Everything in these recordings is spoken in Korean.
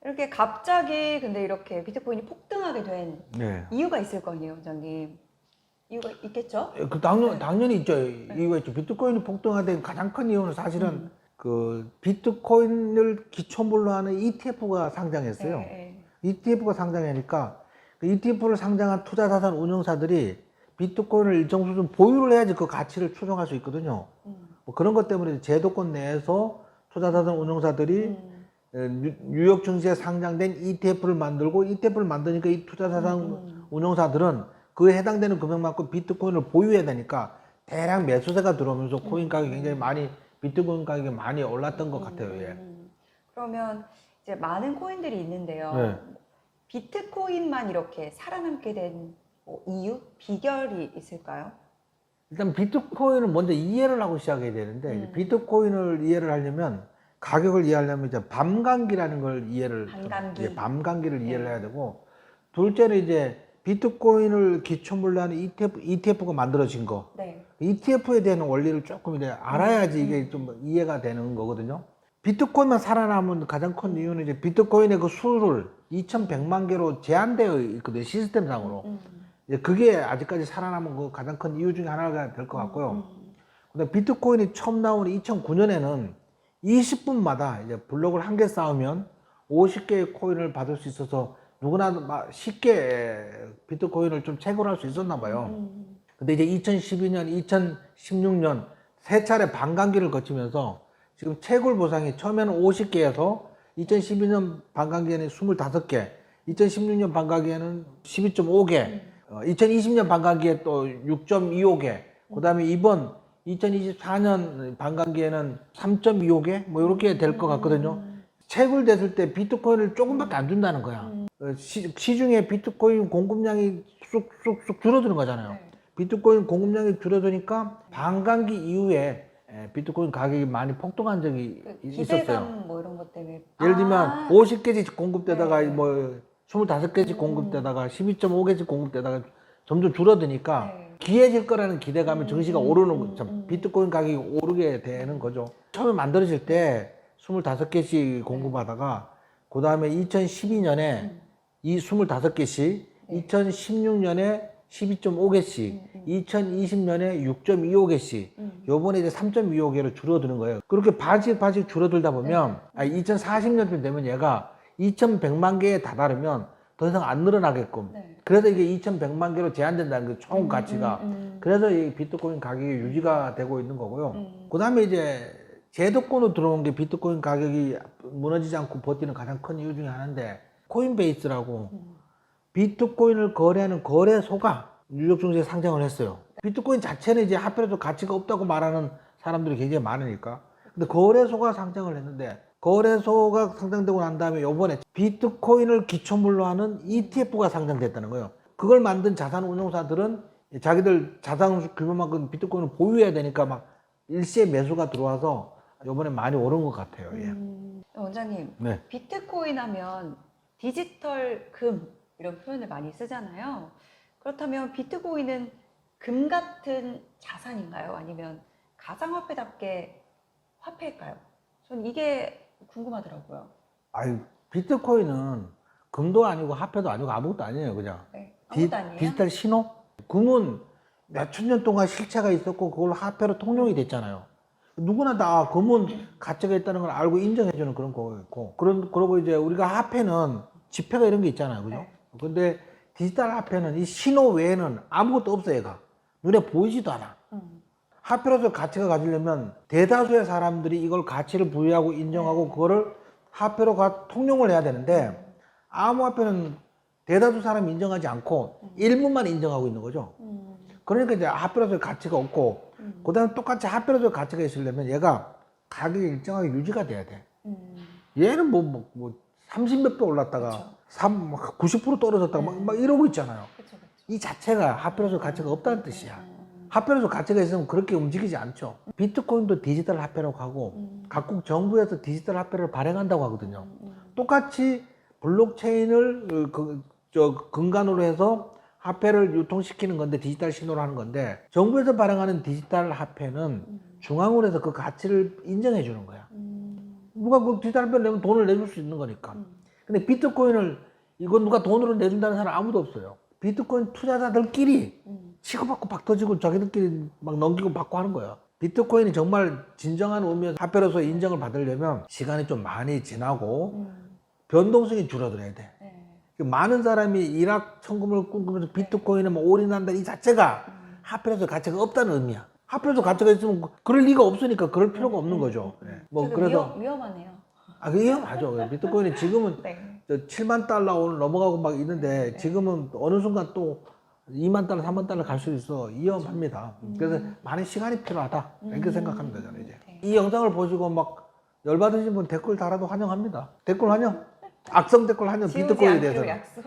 이렇게 갑자기 근데 이렇게 비트코인이 폭등하게 된 네. 이유가 있을 거 아니에요, 원장님? 이유가 있겠죠? 그 네. 당연히 있죠. 이유가 있죠. 비트코인이 폭등화된 가장 큰 이유는 사실은 그 비트코인을 기초물로 하는 ETF가 상장했어요. 네. ETF가 상장하니까 그 ETF를 상장한 투자자산 운용사들이 비트코인을 일정 수준 보유를 해야지 그 가치를 추정할 수 있거든요. 뭐 그런 것 때문에 제도권 내에서 투자자산 운용사들이 뉴욕 증시에 상장된 ETF를 만들고 ETF를 만드니까 이 투자자산 운용사들은 그에 해당되는 금액만큼 비트코인을 보유해야 되니까 대량 매수세가 들어오면서 코인 가격이 굉장히 많이 비트코인 가격이 많이 올랐던 것 같아요. 예. 그러면 이제 많은 코인들이 있는데요. 네. 비트코인만 이렇게 살아남게 된 뭐 이유, 비결이 있을까요? 일단 비트코인을 먼저 이해를 하고 시작해야 되는데 비트코인을 이해를 하려면 가격을 이해하려면 이제 밤감기라는 걸 이해를 밤감기. 예, 밤감기를 이해를 해야 되고 둘째는 이제 비트코인을 기초물로 하는 ETF가 만들어진 거. 네. ETF에 대한 원리를 조금 이제 알아야지 이게 좀 이해가 되는 거거든요. 비트코인만 살아남은 가장 큰 이유는 이제 비트코인의 그 수를 2100만 개로 제한되어 있거든요. 시스템상으로. 이제 그게 아직까지 살아남은 그 가장 큰 이유 중에 하나가 될 것 같고요. 근데 비트코인이 처음 나온 2009년에는 20분마다 이제 블록을 한 개 쌓으면 50개의 코인을 받을 수 있어서 누구나 쉽게 비트코인을 좀 채굴할 수 있었나 봐요. 근데 이제 2012년, 2016년 세 차례 반감기를 거치면서 지금 채굴 보상이 처음에는 50개에서 2012년 반감기에는 25개, 2016년 반감기에는 12.5개, 2020년 반감기에 또 6.25개, 그 다음에 이번 2024년 반감기에는 3.25개, 뭐 이렇게 될 것 같거든요. 채굴됐을 때 비트코인을 조금밖에 안 준다는 거야. 시중에 비트코인 공급량이 쑥쑥쑥 줄어드는 거잖아요. 비트코인 공급량이 줄어드니까 반감기 이후에 비트코인 가격이 많이 폭등한 적이 있었어요. 기대감 뭐 이런 것 때문에. 예를 들면 50개씩 공급되다가 네. 뭐 25개씩 공급되다가 12.5개씩 공급되다가 점점 줄어드니까 네. 귀해질 거라는 기대감에 증시가 오르는 거죠. 비트코인 가격이 오르게 되는 거죠. 처음에 만들어질 때 25개씩 공급하다가 그 다음에 2012년에 이 25개씩 2016년에 12.5개씩 2020년에 6.25개씩 요번에 이제 3.25개로 줄어드는 거예요. 그렇게 바직 줄어들다 보면 2040년쯤 되면 얘가 2100만 개에 다다르면 더 이상 안 늘어나게끔 그래서 이게 2100만 개로 제한된다는 그 총 가치가 그래서 이 비트코인 가격이 유지가 되고 있는 거고요. 그 다음에 이제 제도권으로 들어온 게 비트코인 가격이 무너지지 않고 버티는 가장 큰 이유 중에 하나인데 코인베이스라고 비트코인을 거래하는 거래소가 뉴욕 증시에 상장을 했어요. 비트코인 자체는 이제 화폐로서 가치가 없다고 말하는 사람들이 굉장히 많으니까. 근데 거래소가 상장을 했는데 거래소가 상장되고 난 다음에 요번에 비트코인을 기초물로 하는 ETF가 상장됐다는 거예요. 그걸 만든 자산운용사들은 자기들 자산 규모만큼 비트코인을 보유해야 되니까 막 일시에 매수가 들어와서 요번에 많이 오른 것 같아요. 예. 원장님, 네. 비트코인 하면 디지털 금 이런 표현을 많이 쓰잖아요. 그렇다면 비트코인은 금 같은 자산인가요? 아니면 가상화폐답게 화폐일까요? 전 이게 궁금하더라고요. 아유, 비트코인은 금도 아니고 화폐도 아니고 아무것도 아니에요. 그냥 네. 아무것도 아니에요? 디지털 신호? 금은 몇천 년 동안 실체가 있었고 그걸 화폐로 통용이 됐잖아요. 누구나 다 금은 가치가 있다는 걸 알고 인정해주는 그런 거였고 그러고 이제 우리가 화폐는 지폐가 이런 게 있잖아요. 그죠? 근데 디지털 화폐는 이 신호 외에는 아무것도 없어요. 얘가 눈에 보이지도 않아. 화폐로서 가치가 가지려면 대다수의 사람들이 이걸 가치를 부여하고 인정하고 그거를 화폐로 통용을 해야 되는데 암호화폐는 대다수 사람이 인정하지 않고 일부만 인정하고 있는 거죠. 그러니까 이제 화폐로서 가치가 없고 그 다음에 똑같이 화폐로서 가치가 있으려면 얘가 가격이 일정하게 유지가 돼야 돼. 얘는 뭐 30몇 배 올랐다가 90% 떨어졌다가 막 이러고 있잖아요. 그쵸. 이 자체가 화폐로서 가치가 없다는 뜻이야. 화폐로서 가치가 있으면 그렇게 움직이지 않죠. 비트코인도 디지털 화폐라고 하고 각국 정부에서 디지털 화폐를 발행한다고 하거든요. 똑같이 블록체인을 근간으로 해서 화폐를 유통시키는 건데 디지털 신호로 하는 건데 정부에서 발행하는 디지털 화폐는 중앙으로 해서 그 가치를 인정해 주는 거야. 누가 그 디지털 화폐를 내면 돈을 내줄 수 있는 거니까. 근데 비트코인을 이거 누가 돈으로 내준다는 사람 아무도 없어요. 비트코인 투자자들끼리 치고받고 박 터지고 자기들끼리 막 넘기고 받고 하는 거야. 비트코인이 정말 진정한 의미의 화폐로서 인정을 받으려면 시간이 좀 많이 지나고 변동성이 줄어들어야 돼. 네. 많은 사람이 일확천금을 꿈꾸면서 비트코인에 뭐 올인한다 이 자체가 화폐로서 가치가 없다는 의미야. 화폐로서 가치가 있으면 그럴 리가 없으니까 그럴 필요가 없는 거죠. 네. 뭐 되게 그래서 위험하네요. 그 위험하죠. 비트코인이 지금은 네. 7만 달러 오늘 넘어가고 막 있는데 지금은 어느 순간 또 2만 달러, 3만 달러 갈 수 있어. 위험합니다. 그래서 많은 시간이 필요하다. 이렇게 생각합니다, 저는 이제. 네. 이 영상을 보시고 막 열받으신 분 댓글 달아도 환영합니다. 댓글 환영. 악성 댓글 환영. 비트코인에 대해서. 약속.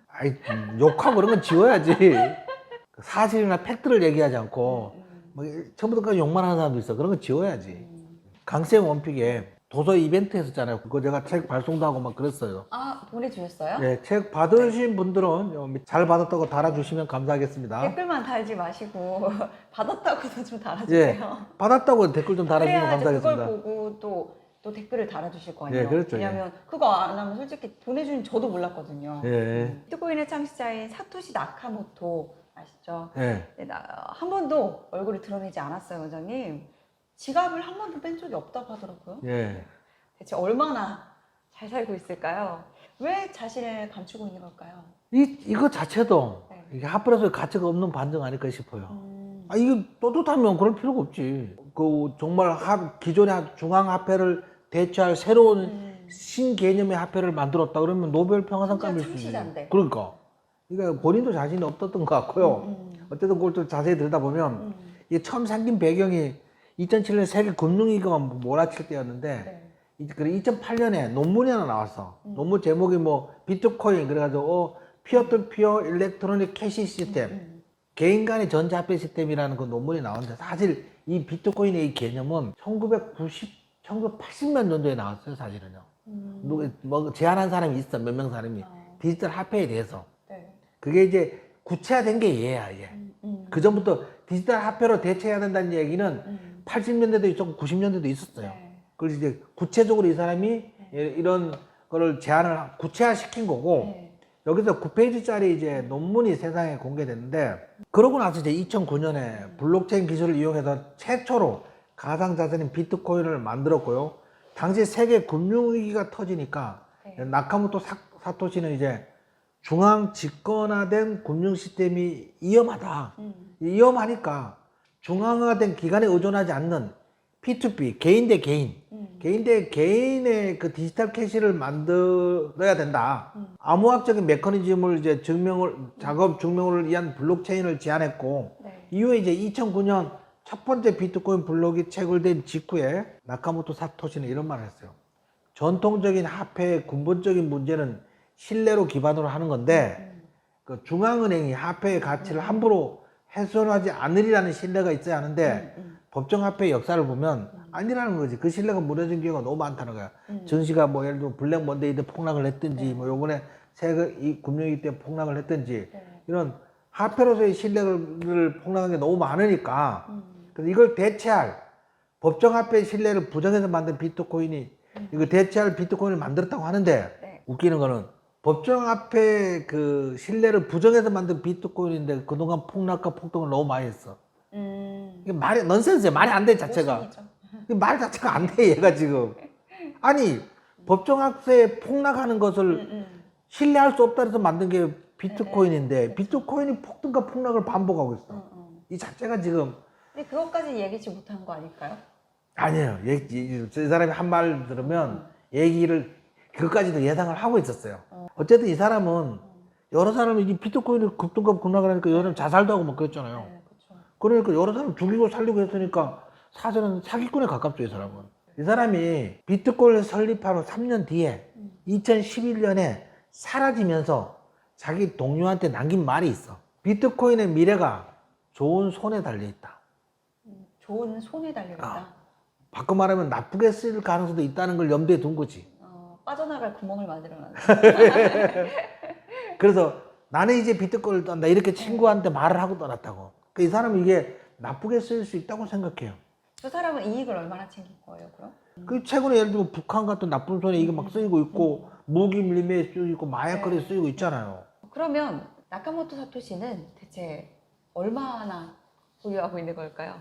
아이, 욕하고 그런 건 지워야지. 사실이나 팩트를 얘기하지 않고 막 처음부터까지 욕만 하는 사람도 있어. 그런 건 지워야지. 강쌤 원픽에 도서 이벤트 했었잖아요. 그거 제가 책 발송도 하고 막 그랬어요. 아, 보내주셨어요? 네, 책 받으신 분들은 잘 받았다고 달아주시면 감사하겠습니다. 댓글만 달지 마시고 받았다고도 좀 예, 달아주세요. 받았다고 댓글 좀 달아주시면 그래야 이제 감사하겠습니다. 그걸 보고 또 댓글을 달아주실 거 아니에요. 예, 그렇죠. 왜냐면 그거 안 하면 솔직히 보내주는 저도 몰랐거든요. 예, 비트코인의 창시자인 사토시 나카모토 아시죠? 예, 네, 한 번도 얼굴을 드러내지 않았어요, 원장님. 지갑을 한 번도 뺀 적이 없다고 하더라고요. 예. 대체 얼마나 잘 살고 있을까요? 왜 자신을 감추고 있는 걸까요? 이거 자체도 네. 이게 합법에서 가치가 없는 반증 아닐까 싶어요. 이게 떳떳하면 그럴 필요가 없지. 정말 기존의 중앙화폐를 대체할 새로운 신개념의 화폐를 만들었다 그러면 노벨 평화상감일 수 있는. 창시자인데. 그러니까. 그러니까 본인도 자신이 없었던 것 같고요. 어쨌든 그걸 또 자세히 들여다보면 이게 처음 생긴 배경이 2007년 세계 금융위기가 몰아칠 때였는데 네. 2008년에 논문이 하나 나왔어. 논문 제목이 뭐 비트코인 그래가지고 피어 투 피어 일렉트로닉 캐시 시스템 개인 간의 전자화폐 시스템이라는 그 논문이 나왔는데 사실 이 비트코인의 이 개념은 1980년 정도에 나왔어요. 사실은요. 뭐 제안한 사람이 있어. 몇 명 사람이 디지털 화폐에 대해서. 네. 그게 이제 구체화된 게 얘야 이게. 그 전부터 디지털 화폐로 대체해야 된다는 얘기는 80년대도 있었고 90년대도 있었어요. 네. 그래서 이제 구체적으로 이 사람이 이런 거를 제안을 구체화시킨 거고 네. 여기서 9페이지짜리 이제 논문이 세상에 공개됐는데 그러고 나서 이제 2009년에 블록체인 기술을 이용해서 최초로 가상자산인 비트코인을 만들었고요. 당시 세계 금융위기가 터지니까 네. 나카모토 사토시는 이제 중앙 집권화된 금융 시스템이 위험하다. 위험하니까 중앙화된 기관에 의존하지 않는 P2P, 개인 대 개인, 개인 대 개인의 그 디지털 캐시를 만들어야 된다. 암호학적인 메커니즘을 이제 작업 증명을 위한 블록체인을 제안했고, 네. 이후에 이제 2009년 첫 번째 비트코인 블록이 채굴된 직후에 나카모토 사토시는 이런 말을 했어요. 전통적인 화폐의 근본적인 문제는 신뢰로 기반으로 하는 건데, 그 중앙은행이 화폐의 가치를 함부로 훼손하지 않으리라는 신뢰가 있어야 하는데 법정화폐의 역사를 보면 아니라는 거지. 그 신뢰가 무너진 경우가 너무 많다는 거야. 증시가 뭐 예를 들어 블랙 먼데이 때 폭락을 했든지 뭐 요번에 세계 이 금융위기 때 폭락을 했든지 이런 화폐로서의 신뢰를 폭락한 게 너무 많으니까 그래서 이걸 대체할 법정화폐의 신뢰를 부정해서 만든 비트코인이 이거 대체할 비트코인을 만들었다고 하는데 웃기는 거는 법정화폐 그 신뢰를 부정해서 만든 비트코인인데 그동안 폭락과 폭등을 너무 많이 했어. 이게 말이 넌센스야. 말이 안 돼 자체가. 말 자체가 안 돼 얘가 지금. 아니 법정화폐 폭락하는 것을 신뢰할 수 없다 해서 만든 게 비트코인인데 비트코인이 폭등과 폭락을 반복하고 있어. 이 자체가 지금. 근데 그것까지 예기치 못한 거 아닐까요? 아니에요. 이 사람이 한 말 들으면 얘기를 그것까지도 예상을 하고 있었어요. 어쨌든 이 사람은 여러 사람이 이 비트코인을 급등급 급락을 하니까 여러 사람 자살도 하고 막 그랬잖아요. 네, 그렇죠. 그러니까 여러 사람 죽이고 살리고 했으니까 사실은 사기꾼에 가깝죠, 이 사람은. 이 사람이 비트코인을 설립한 후 3년 뒤에 2011년에 사라지면서 자기 동료한테 남긴 말이 있어. 비트코인의 미래가 좋은 손에 달려있다. 좋은 손에 달려있다. 바꿔 말하면 나쁘게 쓸 가능성도 있다는 걸 염두에 둔 거지. 빠져나갈 구멍을 만들어놨네. 그래서 나는 이제 비트코인을 떤다 이렇게 친구한테 말을 하고 떠났다고. 이 사람은 이게 나쁘게 쓸 수 있다고 생각해요. 저 사람은 이익을 얼마나 챙길 거예요, 그럼? 그 최근에 예를 들면 북한 같은 나쁜 손에 이게 막 쓰이고 있고 무기 밀림에 쓰이고 마약 거래에 네. 쓰이고 있잖아요. 그러면 나카모토 사토시는 대체 얼마나 보유하고 있는 걸까요?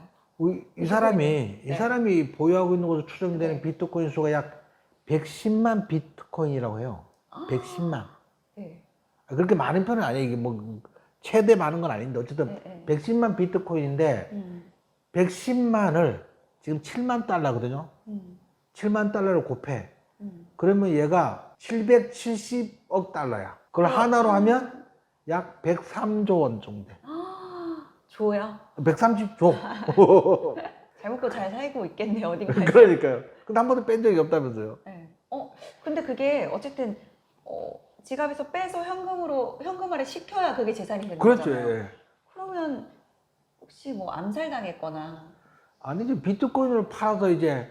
이 사람이 네. 보유하고 있는 것으로 추정되는 네. 비트코인 수가 약 110만 비트코인이라고 해요. 110만. 네. 그렇게 많은 편은 아니에요. 이게 뭐 최대 많은 건 아닌데 어쨌든 네, 네. 110만 비트코인인데 110만을 지금 7만 달러거든요. 음. 7만 달러를 곱해. 음. 그러면 얘가 770억 달러야. 그걸 하나로 하면 약 103조 원 정도 돼. 조야. 130조. 잘 먹고 잘 살고 있겠네 어딘가에. 그러니까요. 근데 한 번도 뺀 적이 없다면서요. 네. 근데 그게 어쨌든 지갑에서 빼서 현금화를 시켜야 그게 재산이 되는 그렇죠. 거잖아요. 예. 그러면 혹시 뭐 암살당했거나. 아니 이제 비트코인을 팔아서 이제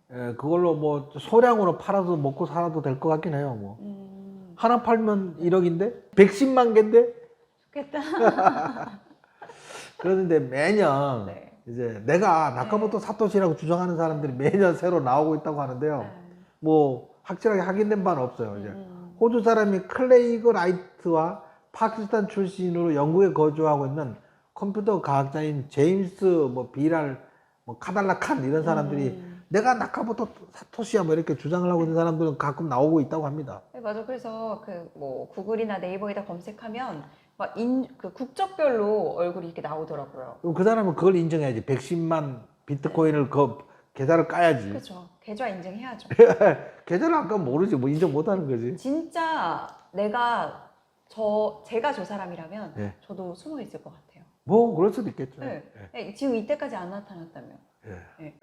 네. 그걸로 뭐 소량으로 팔아서 먹고 살아도 될 것 같긴 해요. 뭐 하나 팔면 1억인데 110만 개인데. 좋겠다. 그런데 매년 네. 이제 내가 나카모토 사토시라고 주장하는 사람들이 매년 새로 나오고 있다고 하는데요. 네. 뭐 확실하게 확인된 바는 없어요. 이제 음. 호주 사람이 클레이그 라이트와 파키스탄 출신으로 영국에 거주하고 있는 컴퓨터 과학자인 제임스 뭐 비랄 뭐 카달라 칸 이런 사람들이 내가 나카모토 사토시야 뭐 이렇게 주장을 하고 있는 사람들은 가끔 나오고 있다고 합니다. 네, 맞아. 그래서 그 뭐 구글이나 네이버에다 검색하면 막 그 국적별로 얼굴이 이렇게 나오더라고요. 그럼 그 사람은 그걸 인정해야지. 110만 비트코인을 그 계좌를 까야지. 그렇죠. 계좌 인증해야죠. 계좌를 아까 모르지 뭐 인정 못 하는 거지. 진짜 제가 저 사람이라면 네. 저도 숨어 있을 것 같아요. 뭐 그럴 수도 있겠죠. 네. 예. 네, 지금 이때까지 안 나타났다면. 예. 네.